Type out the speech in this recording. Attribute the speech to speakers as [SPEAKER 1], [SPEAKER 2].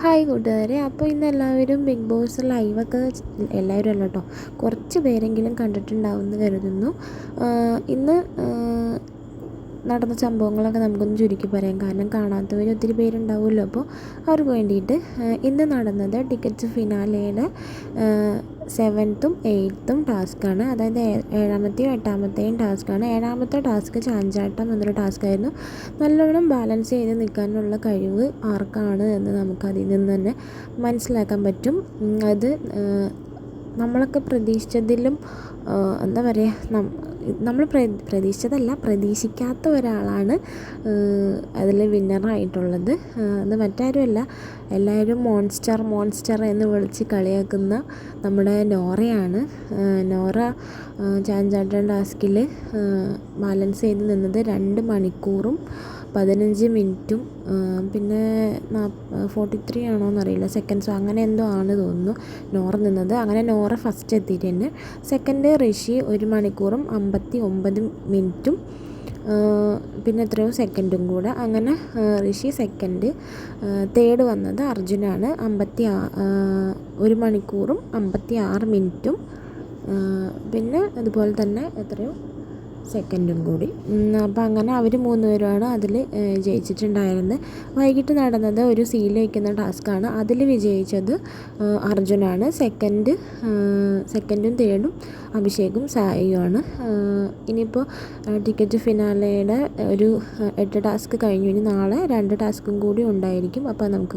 [SPEAKER 1] Hi കൂട്ടുകാരെ, അപ്പോൾ ഇന്ന് എല്ലാവരും ബിഗ് ബോസ് ലൈവൊക്കെ എല്ലാവരും അല്ല കേട്ടോ, കുറച്ച് പേരെങ്കിലും കണ്ടിട്ടുണ്ടാവുമെന്ന് കരുതുന്നു. ഇന്ന് നടന്ന സംഭവങ്ങളൊക്കെ നമുക്കൊന്ന് ചുരുക്കി പറയാം, കാരണം കാണാത്തവർ ഒത്തിരി പേരുണ്ടാവുമല്ലോ. അപ്പോൾ അവർക്ക് വേണ്ടിയിട്ട് ഇന്ന് നടന്നത് ടിക്കറ്റ് ഫിനാലയുടെ 7th 8th ടാസ്ക്കാണ്. അതായത് 7ാമത്തെയും 8ാമത്തെയും ടാസ്ക്കാണ്. 7ാമത്തെ ടാസ്ക് ചാഞ്ചാട്ടം എന്നൊരു ടാസ്ക്കായിരുന്നു. നല്ലോണം ബാലൻസ് ചെയ്ത് നിൽക്കാനുള്ള കഴിവ് ആർക്കാണ് എന്ന് നമുക്കതിൽ നിന്ന് തന്നെ മനസ്സിലാക്കാൻ പറ്റും. അത് നമ്മളൊക്കെ പ്രതീക്ഷിച്ചതിലും എന്താ പറയുക, നമ്മൾ പ്രതീക്ഷിച്ചതല്ല, പ്രതീക്ഷിക്കാത്ത ഒരാളാണ് അതിൽ വിന്നറായിട്ടുള്ളത്. അത് മറ്റാരുമല്ല, എല്ലാവരും മോൺസ്റ്റർ എന്ന് വിളിച്ച് കളിയാക്കുന്ന നമ്മുടെ നോറയാണ്. നോറ ചാഞ്ചാട്ടം ടാസ്കിൽ ബാലൻസ് ചെയ്ത് നിന്നത് 2 മണിക്കൂറും 15 മിനിറ്റും പിന്നെ 43 ആണോ എന്നറിയില്ല സെക്കൻഡ്സോ അങ്ങനെ എന്തോ ആണ് തോന്നുന്നു നോറ നിന്നത്. അങ്ങനെ നോറ ഫസ്റ്റ് എത്തിയിട്ടുണ്ട്. സെക്കൻഡ് ഋഷി 1 മണിക്കൂറും 59 മിനിറ്റും പിന്നെ എത്രയോ സെക്കൻഡും കൂടെ. അങ്ങനെ ഋഷി സെക്കൻഡ്. തേർഡ് വന്നത് അർജുനാണ്, 1 മണിക്കൂറും 56 മിനിറ്റും പിന്നെ അതുപോലെ തന്നെ എത്രയോ സെക്കൻഡും കൂടി. അപ്പോൾ അങ്ങനെ അവർ 3 പേരുമാണ് അതിൽ ജയിച്ചിട്ടുണ്ടായിരുന്നത്. വൈകിട്ട് നടന്നത് ഒരു സീൽ വയ്ക്കുന്ന ടാസ്ക്കാണ്. അതിൽ വിജയിച്ചത് അർജുനാണ്. സെക്കൻഡും തേർഡും അഭിഷേകും സായിയുമാണ്. ഇനിയിപ്പോൾ ടിക്കറ്റ് ഫിനാലയുടെ ഒരു 8 ടാസ്ക് കഴിഞ്ഞു. ഇനി നാളെ 2 ടാസ്കും കൂടി ഉണ്ടായിരിക്കും. അപ്പോൾ നമുക്ക്